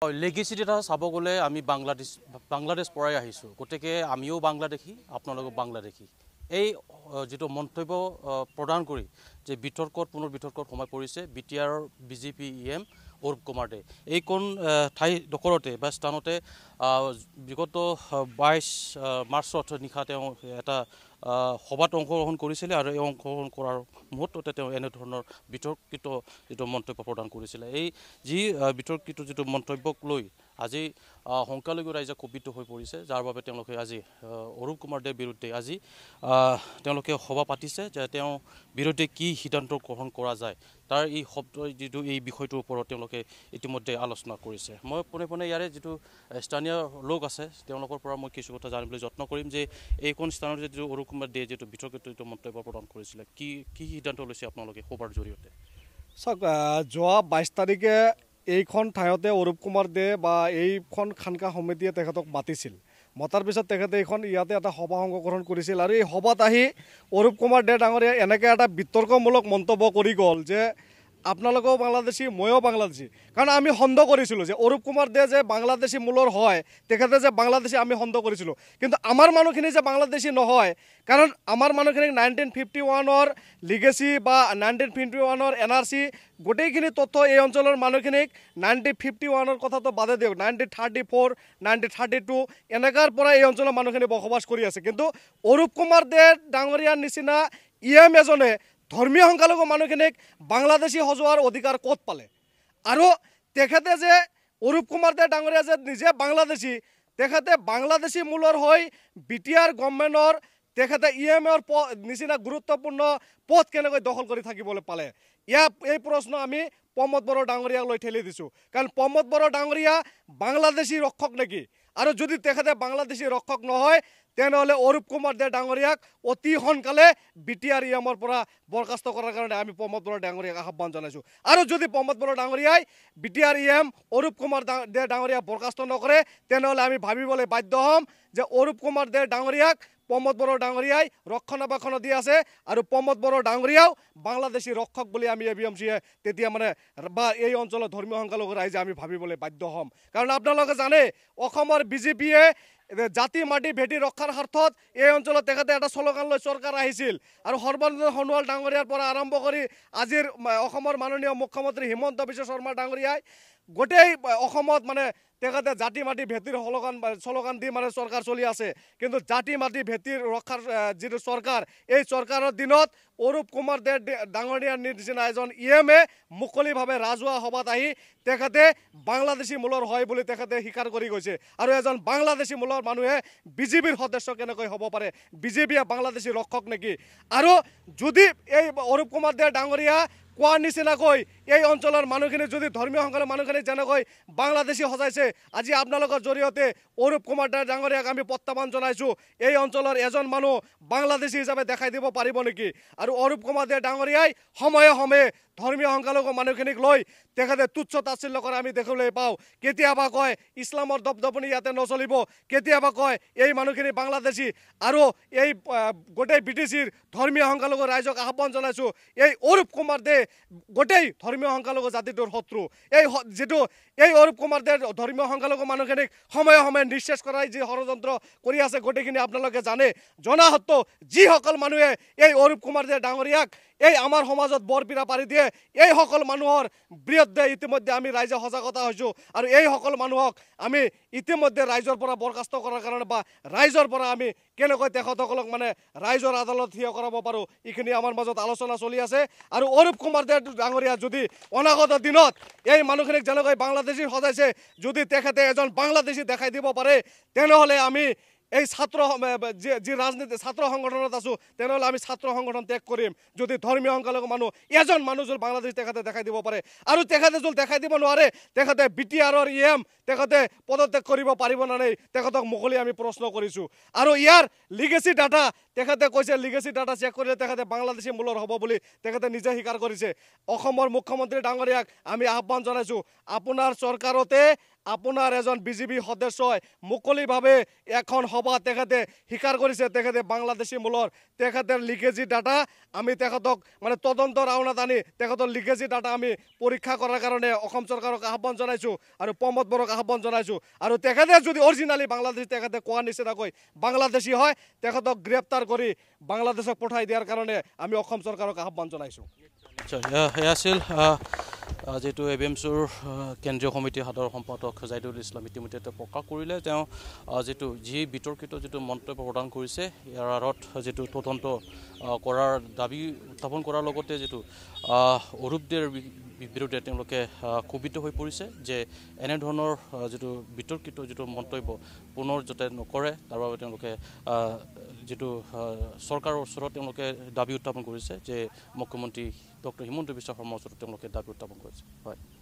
Legacy data চাব গ'লে আমি বাংলাদেশ পৰাই আহিছোঁ, গতিকে আমিও বাংলাদেশী, আপোনালোকক বাংলাদেশী। এই যিটো মন্তব্য প্ৰদান কৰি যে পুনৰ বিতৰ্কত সোমাই পৰিছে BTR BJP EM Arup Kumar দে। এইখন ঠাইডোখৰতে বা স্থানতে বিগত 22 মাৰ্চত নিশা তেওঁ এটা সভাত অংশগ্ৰহণ কৰিছিলে আৰু এই অংশগ্ৰহণ কৰাৰ মুহূৰ্ততে তেওঁ এনেধৰণৰ বিতৰ্কিত যিটো মন্তব্য প্ৰদান কৰিছিলে। এই যি বিতৰ্কিত যিটো মন্তব্যক লৈ আজি সংখ্যালঘু ৰাইজে ক্ষোভিত হৈ পৰিছে, যাৰ বাবে তেওঁলোকে আজি অৰূপ কুমাৰ দেৰ বিৰুদ্ধে আজি তেওঁলোকে সভা পাতিছে যে তেওঁ বিৰুদ্ধে কি সিদ্ধান্ত গ্ৰহণ কৰা যায় তাৰ এই যিটো এই বিষয়টোৰ ওপৰত তেওঁলোকে ইতিমধ্যে আলোচনা কৰিছে। মই পোনে ইয়াৰে যিটো স্থানীয় লোক আছে তেওঁলোকৰ পৰা মই কিছু কথা জানিবলৈ যত্ন কৰিম যে এইখন স্থানত যিটো অৰূপ কুমাৰ দে যিটো বিতৰ্কিত যিটো মন্তব্য প্ৰদান কৰিছিলে কি সিদ্ধান্ত লৈছে আপোনালোকে সভাৰ জৰিয়তে? চাওক, যোৱা 22 তাৰিখে এইখন ঠাইতে অৰূপ কুমাৰ দে বা এইখন খানকা সমিতিয়ে তেখেতক মাতিছিল। মতাৰ পিছত তেখেতে এইখন ইয়াতে এটা সভা অংশগ্ৰহণ কৰিছিল আৰু এই সভাত আহি অৰূপ কুমাৰ দে ডাঙৰীয়া এনেকৈ এটা বিতৰ্কমূলক মন্তব্য কৰি গ'ল যে আপোনালোকেও বাংলাদেশী, ময়ো বাংলাদেশী। কাৰণ আমি সন্দেহ কৰিছিলোঁ যে অৰূপ কুমাৰ দে যে বাংলাদেশী মূলৰ হয়, তেখেতে যে বাংলাদেশী আমি সন্দেহ কৰিছিলোঁ। কিন্তু আমাৰ মানুহখিনি যে বাংলাদেশী নহয়, কাৰণ আমাৰ মানুহখিনিক 1951-ৰ লিগেচি বা 1951-ৰ NRC গোটেইখিনি তথ্য এই অঞ্চলৰ মানুহখিনিক 1951-ৰ কথাটো বাদে দিয়ক, 1934, 1932 এনেকাৰ পৰা এই অঞ্চলৰ মানুহখিনি বসবাস কৰি আছে। কিন্তু অৰূপ কুমাৰ দে ডাঙৰীয়াৰ নিচিনা EM এজনে ধৰ্মীয় সংখ্যালঘু মানুহখিনিক বাংলাদেশী সজোৱাৰ অধিকাৰ ক'ত পালে? আৰু তেখেতে যে অৰূপ কুমাৰ দে ডাঙৰীয়া যে নিজে বাংলাদেশী, তেখেতে বাংলাদেশী মূলৰ হৈ BTR গভৰ্ণমেণ্টৰ তেখেতে EMৰ নিচিনা গুৰুত্বপূৰ্ণ পদ কেনেকৈ দখল কৰি থাকিবলৈ পালে? এই প্ৰশ্ন আমি প্ৰমোদ বড়ো ডাঙৰীয়াক লৈ ঠেলি দিছোঁ। কাৰণ প্ৰমোদ বড়ো ডাঙৰীয়া বাংলাদেশী ৰক্ষক নেকি? আৰু যদি তেখেতে বাংলাদেশী ৰক্ষক নহয় তেনেহ'লে অৰূপ কুমাৰ দে ডাঙৰীয়াক অতি সোনকালে BTR EMৰ পৰা বৰখাস্ত কৰাৰ কাৰণে আমি প্ৰমোদ বড়ো ডাঙৰীয়াক আহ্বান জনাইছোঁ। আৰু যদি প্ৰমোদ বড়ো ডাঙৰীয়াই BTR EM অৰূপ কুমাৰ দে ডাঙৰীয়াক বৰখাস্ত নকৰে তেনেহ'লে আমি ভাবিবলৈ বাধ্য হ'ম যে অৰূপ কুমাৰ দে ডাঙৰীয়াক প্ৰমোদ বড়ো ডাঙৰীয়াই ৰক্ষণাবেক্ষণ দি আছে আৰু প্ৰমোদ বড়ো ডাঙৰীয়াও বাংলাদেশী ৰক্ষক বুলি আমি ABMCয়ে তেতিয়া মানে বা এই অঞ্চলৰ ধৰ্মীয় সংখ্যালঘু ৰাইজে আমি ভাবিবলৈ বাধ্য হ'ম। কাৰণ আপোনালোকে জানে অসমৰ BJPয়ে জাতি মাটি ভেটি ৰক্ষাৰ স্বাৰ্থত এই অঞ্চলত তেখেতে এটা শ্লোগান লৈ চৰকাৰ আহিছিল আৰু সৰ্বানন্দ সোণোৱাল ডাঙৰীয়াৰ পৰা আৰম্ভ কৰি আজিৰ অসমৰ মাননীয় মুখ্যমন্ত্ৰী হিমন্ত বিশ্ব শৰ্মা ডাঙৰীয়াই গোটেই অসমত মানে তেখেতে জাতি মাটি ভেটিৰ শ্লোগান দি মানে চৰকাৰ চলি আছে। কিন্তু জাতি মাটি ভেটিৰ ৰক্ষাৰ যিটো চৰকাৰ, এই চৰকাৰৰ দিনত অৰূপ কুমাৰ দে ডাঙৰীয়াৰ নিচিনা এজন EMয়ে মুকলিভাৱে ৰাজহুৱা সভাত আহি তেখেতে বাংলাদেশী মূলৰ হয় বুলি তেখেতে স্বীকাৰ কৰি গৈছে। আৰু এজন বাংলাদেশী মূলৰ মানুহে BJPৰ সদস্য কেনেকৈ হ'ব পাৰে? BJPয়ে বাংলাদেশী ৰক্ষক নেকি? আৰু যদি এই অৰূপ কুমাৰ দে ডাঙৰীয়া কোৱাৰ নিচিনাকৈ এই অঞ্চলৰ মানুহখিনি যদি ধৰ্মীয় সংখ্যালঘু মানুহখিনি যেনেকৈ বাংলাদেশী সজাইছে, আজি আপোনালোকৰ জৰিয়তে অৰূপ কুমাৰ দে ডাঙৰীয়াক আমি প্ৰত্যাহ্বান জনাইছোঁ, এই অঞ্চলৰ এজন মানুহ বাংলাদেশী হিচাপে দেখাই দিব পাৰিব নেকি? আৰু অৰূপ কুমাৰ দে ডাঙৰীয়াই সময়ে সময়ে ধৰ্মীয় সংখ্যালঘু মানুহখিনিক লৈ তেখেতে তুচ্ছ তাচ্ছিল্য কৰা আমি দেখিবলৈ পাওঁ। কেতিয়াবা কয় ইছলামৰ দপদপনি ইয়াতে নচলিব, কেতিয়াবা কয় এই মানুহখিনি বাংলাদেশী। আৰু এই গোটেই BTCৰ ধৰ্মীয় সংখ্যালঘু ৰাইজক আহ্বান জনাইছোঁ, এই অৰূপ কুমাৰ দে গোটেই ধৰ্মীয় সংখ্যালঘু জাতিটোৰ শত্ৰু। এই অৰূপ কুমাৰ দে ধৰ্মীয় সংখ্যালঘু মানুহখিনিক সময়ে সময়ে নিঃশেষ কৰাই যি ষড়যন্ত্ৰ কৰি আছে গোটেইখিনি আপোনালোকে জানে। জনা সত্ত্বেও যিসকল মানুহে এই অৰূপ কুমাৰ দে ডাঙৰীয়াক এই আমাৰ সমাজত বৰপিৰা পাৰি দিয়ে, এই সকল মানুহৰ বিৰুদ্ধে ইতিমধ্যে আমি ৰাইজে সজাগতা হৈছোঁ। আৰু এই সকল মানুহক আমি ইতিমধ্যে ৰাইজৰ পৰা বৰখাস্ত কৰাৰ কাৰণে বা ৰাইজৰ পৰা আমি কেনেকৈ তেখেতসকলক মানে ৰাইজৰ আদালত থিয় কৰাব পাৰোঁ, এইখিনি আমাৰ মাজত আলোচনা চলি আছে। আৰু অৰূপ কুমাৰ দে ডাঙৰীয়া যদি অনাগত দিনত এই মানুহখিনিক যেনেকৈ বাংলাদেশী সজাইছে, যদি তেখেতে এজন বাংলাদেশী দেখাই দিব পাৰে তেনেহ'লে আমি এই যি ৰাজনীতি ছাত্ৰ সংগঠনত আছোঁ তেনেহ'লে আমি ছাত্ৰ সংগঠন ত্যাগ কৰিম। যদি ধৰ্মীয় সংখ্যালঘু মানুহ এজন মানুহ যদি বাংলাদেশ তেখেতে দেখাই দিব পাৰে, আৰু তেখেতে যদি দেখাই দিব নোৱাৰে তেখেতে BTRৰ EM তেখেতে পদত্যাগ কৰিব পাৰিব নে নাই তেখেতক মুকলি আমি প্ৰশ্ন কৰিছোঁ আৰু ইয়াৰ লিগেসি ডাটা তেখেতে কৈছে লিগেসি ডাটা চেক কৰিলে তেখেতে বাংলাদেশী মূলৰ হ'ব বুলি তেখেতে নিজে স্বীকাৰ কৰিছে অসমৰ মুখ্যমন্ত্ৰী ডাঙৰীয়াক আমি আহ্বান জনাইছোঁ আপোনাৰ চৰকাৰতে আপোনাৰ এজন বিজেপি সদস্যই মুকলিভাৱে এখন সভা তেখেতে স্বীকাৰ কৰিছে তেখেতে বাংলাদেশী মূলৰ তেখেতৰ লিগেসি ডাটা আমি তেখেতক মানে তদন্তৰ আওনাত আনি তেখেতৰ লিগেসি ডাটা আমি পৰীক্ষা কৰাৰ কাৰণে অসম চৰকাৰক আহ্বান জনাইছোঁ আৰু প্ৰমোদ বড়োক আহ্বান জনাইছোঁ আৰু তেখেতে যদি অৰিজিনেলি বাংলাদেশী তেখেতে কোৱা নিচিনাকৈ বাংলাদেশী হয় তেখেতক গ্ৰেপ্তাৰ কৰি বাংলাদেশক পঠাই দিয়াৰ কাৰণে আমি অসম চৰকাৰক আহ্বান জনাইছোঁ নিশ্চয় এয়া আছিল যিটো এবিএমচিৰ কেন্দ্ৰীয় সমিতিৰ সাধাৰণ সম্পাদক জাইদুল ইছলাম ইতিমধ্যে তেওঁ প্ৰকাশ কৰিলে তেওঁ যিটো বিতৰ্কিত যিটো মন্তব্য প্ৰদান কৰিছে ইয়াৰ আঁৰত যিটো তদন্ত কৰাৰ দাবী উত্থাপন কৰাৰ লগতে যিটো অৰূপদেৰ বিৰুদ্ধে তেওঁলোকে ক্ষোভিত হৈ পৰিছে যে এনেধৰণৰ যিটো বিতৰ্কিত যিটো মন্তব্য পুনৰ যাতে নকৰে তাৰ বাবে তেওঁলোকে যিটো চৰকাৰৰ ওচৰত তেওঁলোকে দাবী উত্থাপন কৰিছে যে মুখ্যমন্ত্ৰী ডক্টৰ হিমন্ত বিশ্ব শৰ্মাৰ ওচৰত তেওঁলোকে দাবী উত্থাপন কৰিছে হয়